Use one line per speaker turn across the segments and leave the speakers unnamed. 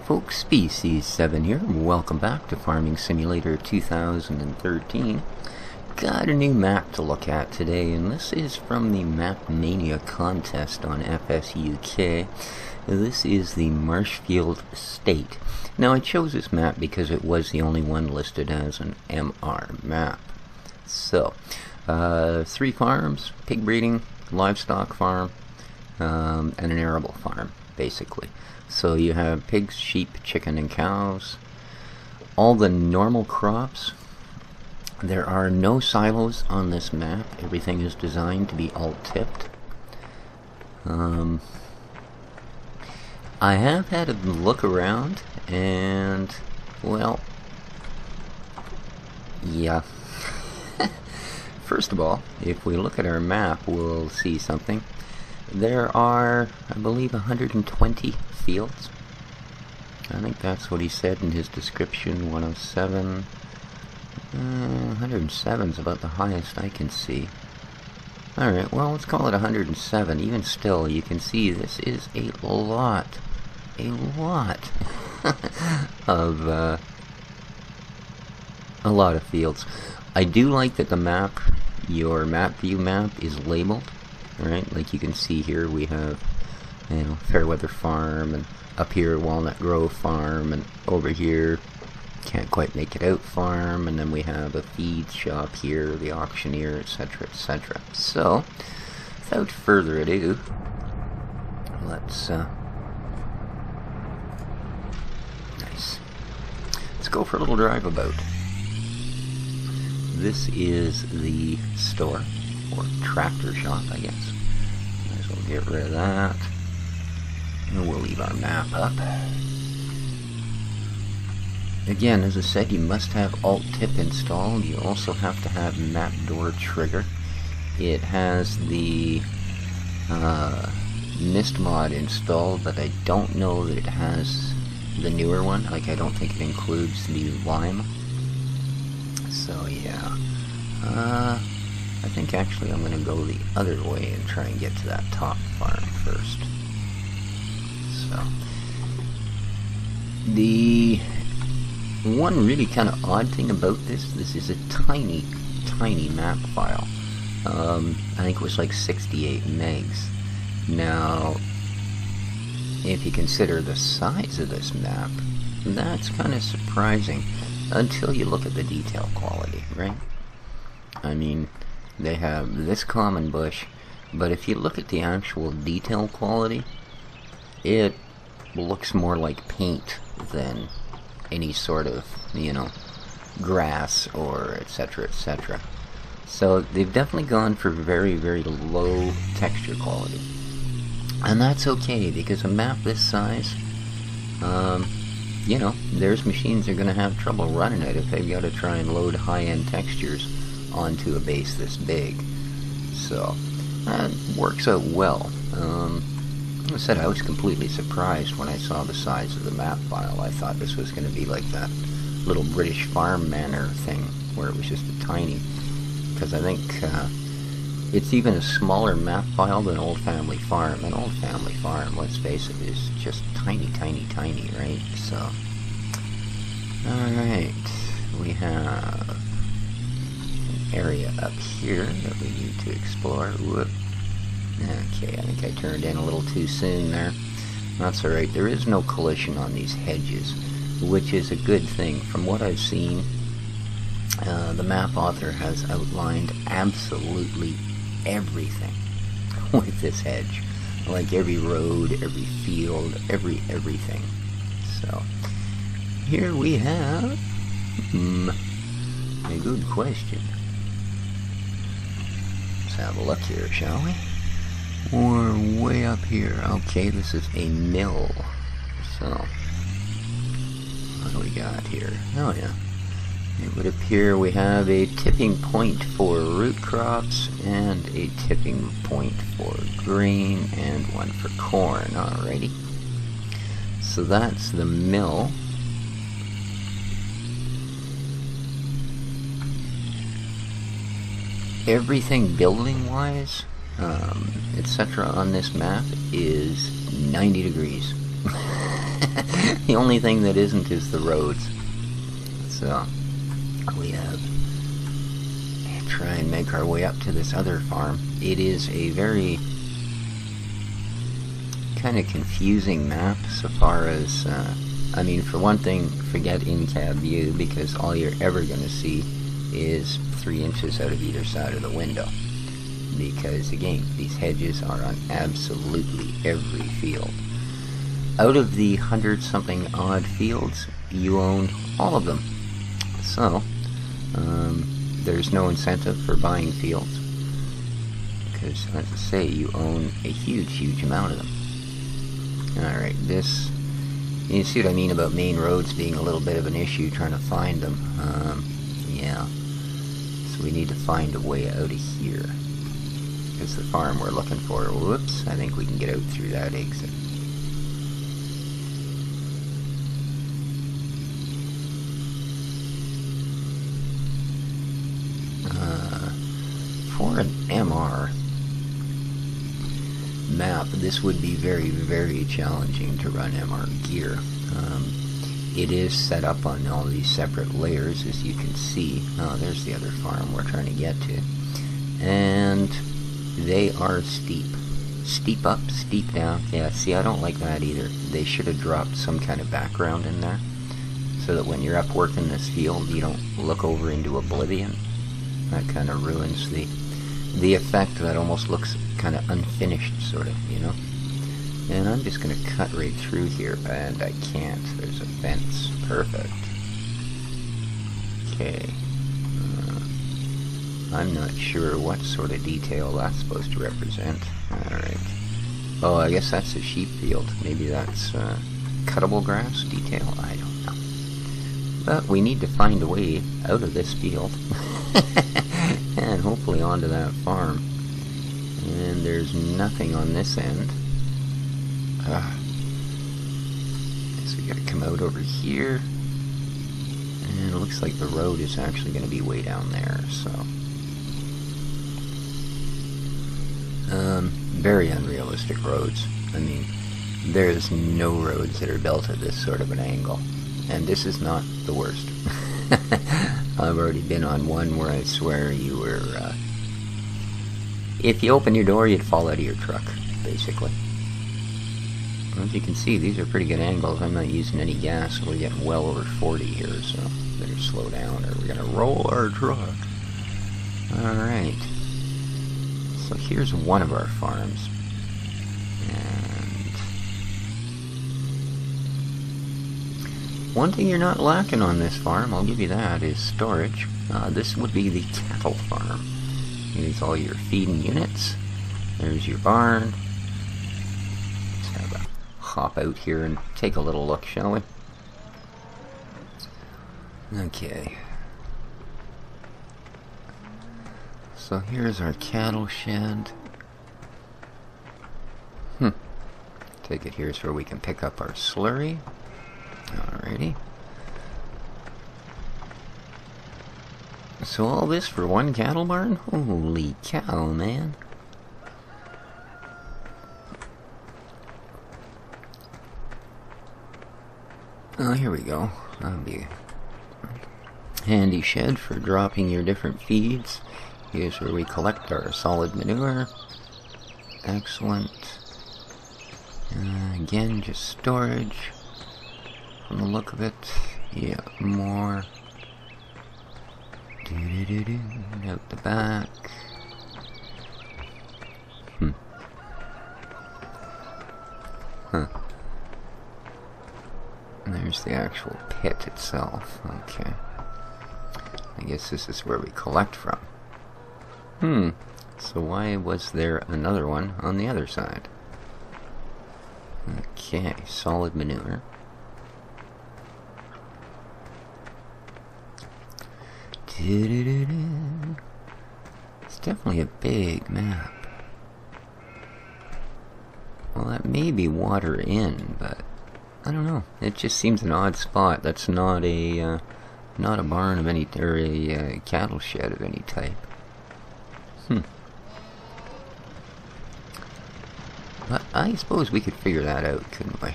folks, Species7 here. Welcome back to Farming Simulator 2013. Got a new map to look at today, and this is from the Map Mania contest on FS UK. This is the Marshfield Estate. Now, I chose this map because it was the only one listed as an MR map. So, 3 farms, pig breeding, livestock farm, and an arable farm, basically. So you have pigs, sheep, chicken, and cows. All the normal crops. There are no silos on this map. Everything is designed to be alt-tipped. I have had a look around, and, well, yeah. First of all, if we look at our map, we'll see something. There are, I believe, 120 fields. I think that's what he said in his description. 107. 107 is about the highest I can see. Alright, well, let's call it 107. Even still, you can see this is a lot of a lot of fields. I do like that the map, your map view map, is labeled. Right, like you can see here, we have, you know, Fairweather Farm, and up here Walnut Grove Farm, and over here can't quite make it out farm, and then we have a feed shop here, the auctioneer, etc., etc. So, without further ado, let's go for a little drive about. This is the store, or tractor shop, I guess. Might as well get rid of that. And we'll leave our map up. Again, as I said, you must have alt-tip installed. You also have to have map door trigger. It has the mist mod installed, but I don't know that it has the newer one. Like, I don't think it includes the lime. So yeah. I think actually I'm going to go the other way and try and get to that top farm first. So, the one really kind of odd thing about this is a tiny map file. I think it was like 68 megs. Now, if you consider the size of this map, that's kind of surprising until you look at the detail quality, right? I mean, they have this common bush, but if you look at the actual detail quality, it looks more like paint than any sort of, you know, grass or etc., etc. So they've definitely gone for very, very low texture quality. And that's okay, because a map this size, you know, there's machines that are going to have trouble running it if they've got to try and load high-end textures onto a base this big. So that works out well. Like I said, I was completely surprised when I saw the size of the map file. I thought this was going to be like that little British farm manor thing where it was just a tiny, because I think it's even a smaller map file than Old Family Farm. And Old Family Farm, let's face it, is just tiny, right? So, alright, we have area up here that we need to explore. Whoop. Okay, I think I turned in a little too soon there. That's alright. There is no collision on these hedges, which is a good thing. From what I've seen, the map author has outlined absolutely everything with this hedge. Like every road, every field, everything. So, here we have a good question. Have a look here, shall we? We're way up here. Okay, this is a mill. So, what do we got here? Oh yeah. It would appear we have a tipping point for root crops and a tipping point for grain and one for corn. Alrighty. So that's the mill. Everything building-wise, etc. on this map is 90 degrees. The only thing that isn't is the roads. So we have try and make our way up to this other farm. It is a very kind of confusing map so far as I mean, for one thing, forget in-cab view, because all you're ever going to see is 3 inches out of either side of the window. Because, again, these hedges are on absolutely every field. Out of the 100-something odd fields, you own all of them. So, there's no incentive for buying fields. Because, as I say, you own a huge amount of them. Alright, this... You see what I mean about main roads being a little bit of an issue, trying to find them. Yeah. So we need to find a way out of here. Because the farm we're looking for, whoops, I think we can get out through that exit. For an MR map, this would be very challenging to run MR gear. It is set up on all these separate layers, as you can see. Oh, there's the other farm we're trying to get to. And they are steep. Steep up, steep down. Yeah, see, I don't like that either. They should have dropped some kind of background in there, so that when you're up working this field, you don't look over into oblivion. That kind of ruins the effect. That almost looks kind of unfinished, sort of, you know? And I'm just going to cut right through here, and I can't. There's a fence. Perfect. Okay. I'm not sure what sort of detail that's supposed to represent. Alright. Oh, I guess that's a sheep field. Maybe that's cuttable grass detail? I don't know. But we need to find a way out of this field. And hopefully onto that farm. And there's nothing on this end. So we gotta come out over here. And it looks like the road is actually going to be way down there, so... very unrealistic roads. I mean, there's no roads that are built at this sort of an angle. And this is not the worst. I've already been on one where I swear you were... if you open your door, you'd fall out of your truck, basically. As you can see, these are pretty good angles. I'm not using any gas, so we're getting well over 40 here, so better slow down or we're going to roll our truck. Alright. So here's one of our farms. And one thing you're not lacking on this farm, I'll give you that, is storage. This would be the cattle farm. Here's all your feeding units. There's your barn. Let's have a hop out here and take a little look, shall we? Okay. So here's our cattle shed. Take it here's where we can pick up our slurry. Alrighty. So all this for one cattle barn? Holy cow, man. Oh, here we go. That'll be a handy shed for dropping your different feeds. Here's where we collect our solid manure. Excellent. Again, just storage. From the look of it, yeah, more. Out the back. And there's the actual pit itself. Okay. I guess this is where we collect from. So why was there another one on the other side? Okay, solid manure. It's definitely a big map. Well, that may be water in, but I don't know. It just seems an odd spot. That's not a barn of any, or a cattle shed of any type. But I suppose we could figure that out, couldn't we?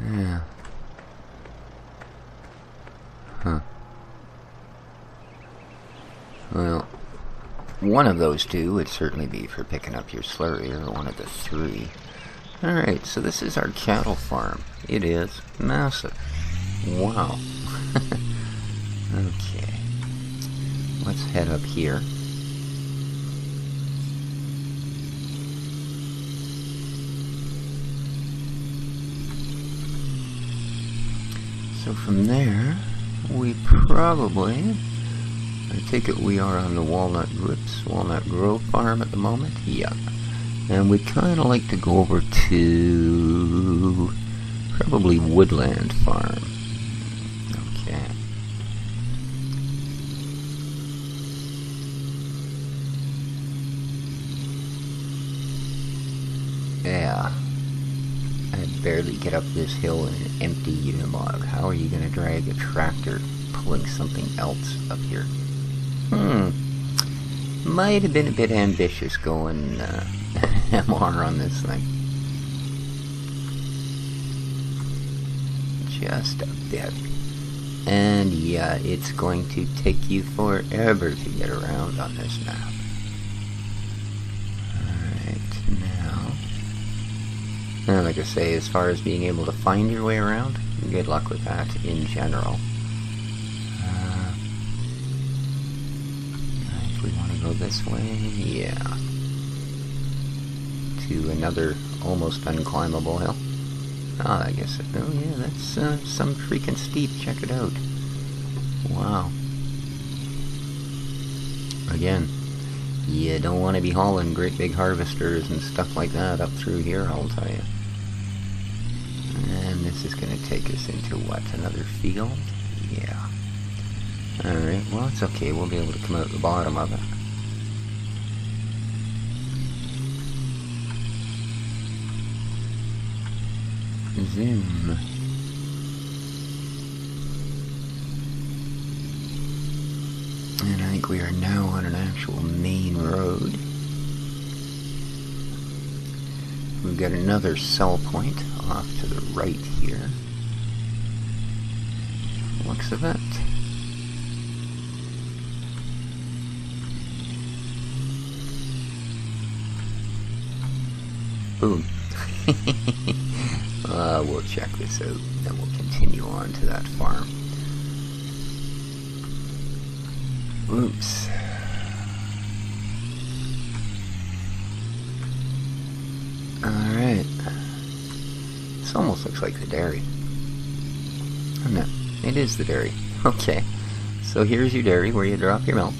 Yeah. Huh. Well, one of those two would certainly be for picking up your slurry, or one of the three. Alright, so this is our cattle farm. It is massive. Wow. Okay. Let's head up here. So from there, we probably... I take it we are on the Walnut Grove farm at the moment? Yeah. And we'd kind of like to go over to... probably Woodland Farm. Okay. Yeah. I'd barely get up this hill in an empty Unimog. How are you going to drag a tractor pulling something else up here? Might have been a bit ambitious going MR on this thing. Just a bit. And yeah, it's going to take you forever to get around on this map. Alright, now, like I say, as far as being able to find your way around, good luck with that in general. If we want to go this way, yeah. To another almost unclimbable hill. Oh, I guess, oh yeah, that's some freaking steep, check it out. Wow. Again, you don't want to be hauling great big harvesters and stuff like that up through here, I'll tell you. And this is going to take us into what, another field? Yeah. Alright, well it's okay, we'll be able to come out the bottom of it. Zoom. And I think we are now on an actual main road. We've got another sell point off to the right here. Looks of it. Boom. We'll check this out, then we'll continue on to that farm. Oops. Alright. This almost looks like the dairy. Oh no, it is the dairy. Okay. So here's your dairy where you drop your milk.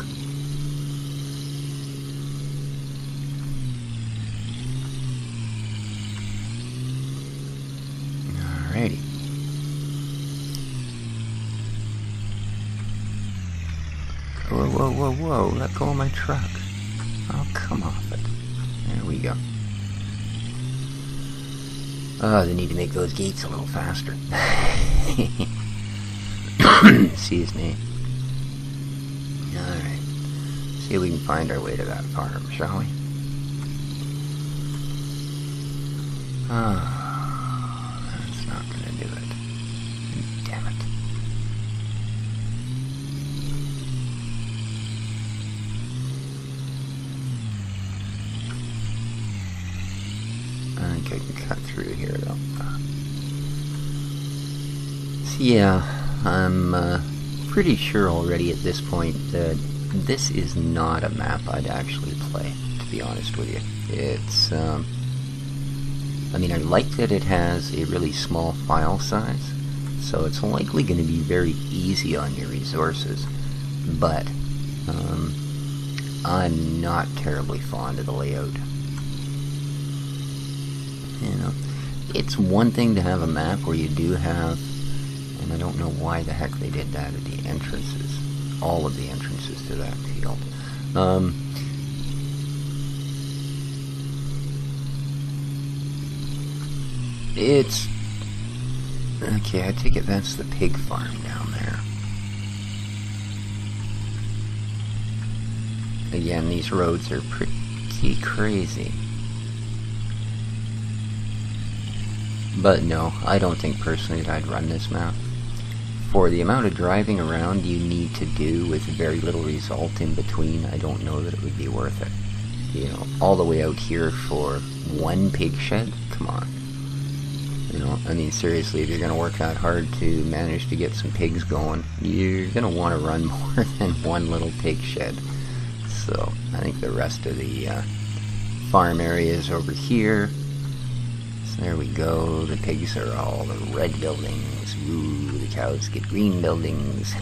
Alrighty. Whoa, whoa, whoa, whoa, let go of my truck. Oh, come off it. There we go. Oh, they need to make those gates a little faster. Excuse me. Alright. See if we can find our way to that farm, shall we? Oh, that's not gonna do it. Damn it. I think I can cut through here, though. So, yeah, I'm pretty sure already at this point that this is not a map I'd actually play, to be honest with you. It's, I mean, I like that it has a really small file size, so it's likely going to be very easy on your resources, but I'm not terribly fond of the layout. You know, it's one thing to have a map where you do have, and I don't know why the heck they did that at the entrances, all of the entrances to that field. It's... okay, I take it that's the pig farm down there. Again, these roads are pretty crazy. But no, I don't think personally that I'd run this map. For the amount of driving around you need to do with very little result in between, I don't know that it would be worth it. You know, all the way out here for one pig shed? Come on. You know, I mean, seriously, if you're going to work that hard to manage to get some pigs going, you're going to want to run more than one little pig shed. So, I think the rest of the farm areas over here. So there we go. The pigs are all the red buildings. Ooh, the cows get green buildings.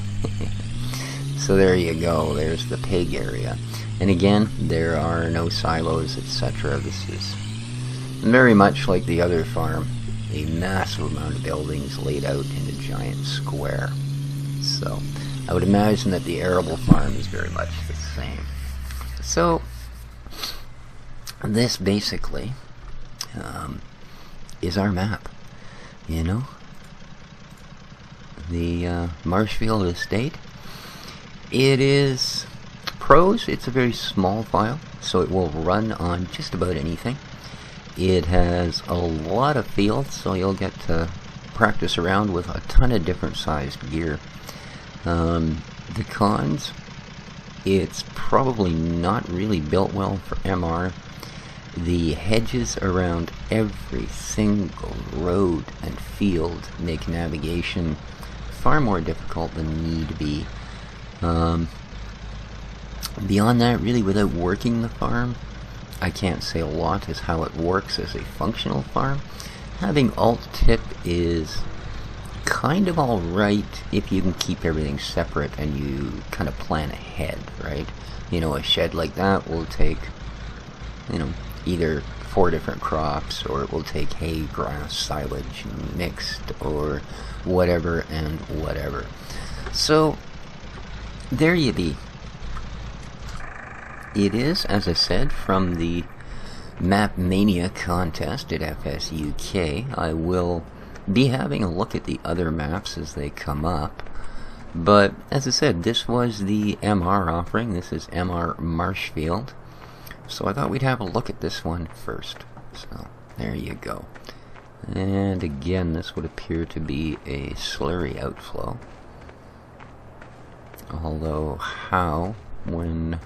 So there you go. There's the pig area. And again, there are no silos, etc. This is very much like the other farm. A massive amount of buildings laid out in a giant square. So, I would imagine that the arable farm is very much the same. So, this basically is our map. You know? The Marshfield Estate. It is pros. It's a very small file, so it will run on just about anything. It has a lot of fields, so you'll get to practice around with a ton of different sized gear. The cons, it's probably not really built well for MR. The hedges around every single road and field make navigation far more difficult than need be. Beyond that, really, without working the farm, I can't say a lot as how it works as a functional farm. Having alt-tip is kind of alright if you can keep everything separate and you kind of plan ahead, right? You know, a shed like that will take, you know, either 4 different crops, or it will take hay, grass, silage, mixed, or whatever and whatever. So, there you be. It is, as I said, from the Map Mania contest at FS UK. I will be having a look at the other maps as they come up. But, as I said, this was the MR offering. This is MR Marshfield. So I thought we'd have a look at this one first. So, there you go. And again, this would appear to be a slurry outflow. Although, how, when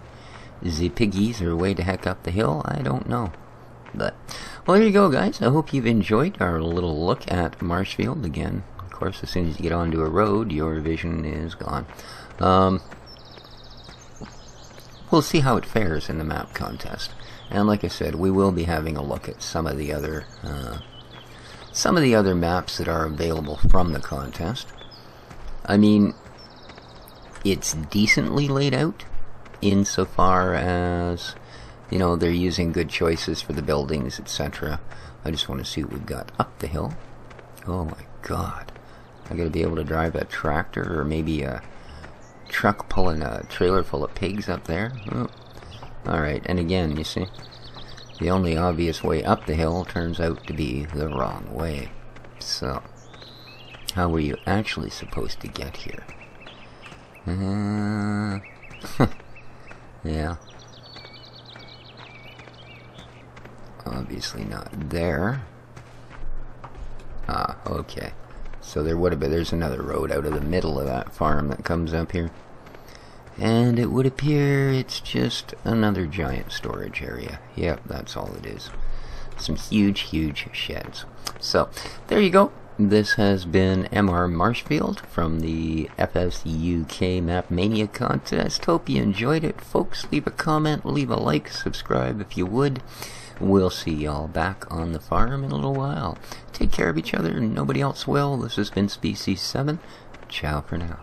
the piggies are way the heck up the hill, I don't know. But, well, there you go, guys. I hope you've enjoyed our little look at Marshfield. Again, of course, as soon as you get onto a road, your vision is gone. We'll see how it fares in the map contest. And like I said, we will be having a look at some of the other maps that are available from the contest. I mean, it's decently laid out, insofar as, you know, they're using good choices for the buildings, etc. I just want to see what we've got up the hill. Oh my god. I gotta be able to drive a tractor, or maybe a truck pulling a trailer full of pigs up there. Oh. Alright, and again, you see, the only obvious way up the hill turns out to be the wrong way. So, how were you actually supposed to get here? Yeah. Obviously not there. Ah, okay. So there would have been, there's another road out of the middle of that farm that comes up here. And it would appear it's just another giant storage area. Yep, that's all it is. Some huge, huge sheds. So, there you go. This has been MR Marshfield from the FS UK Map Mania contest. Hope you enjoyed it, folks. Leave a comment, leave a like, subscribe if you would. We'll see y'all back on the farm in a little while. Take care of each other, nobody else will. This has been Species 7. Ciao for now.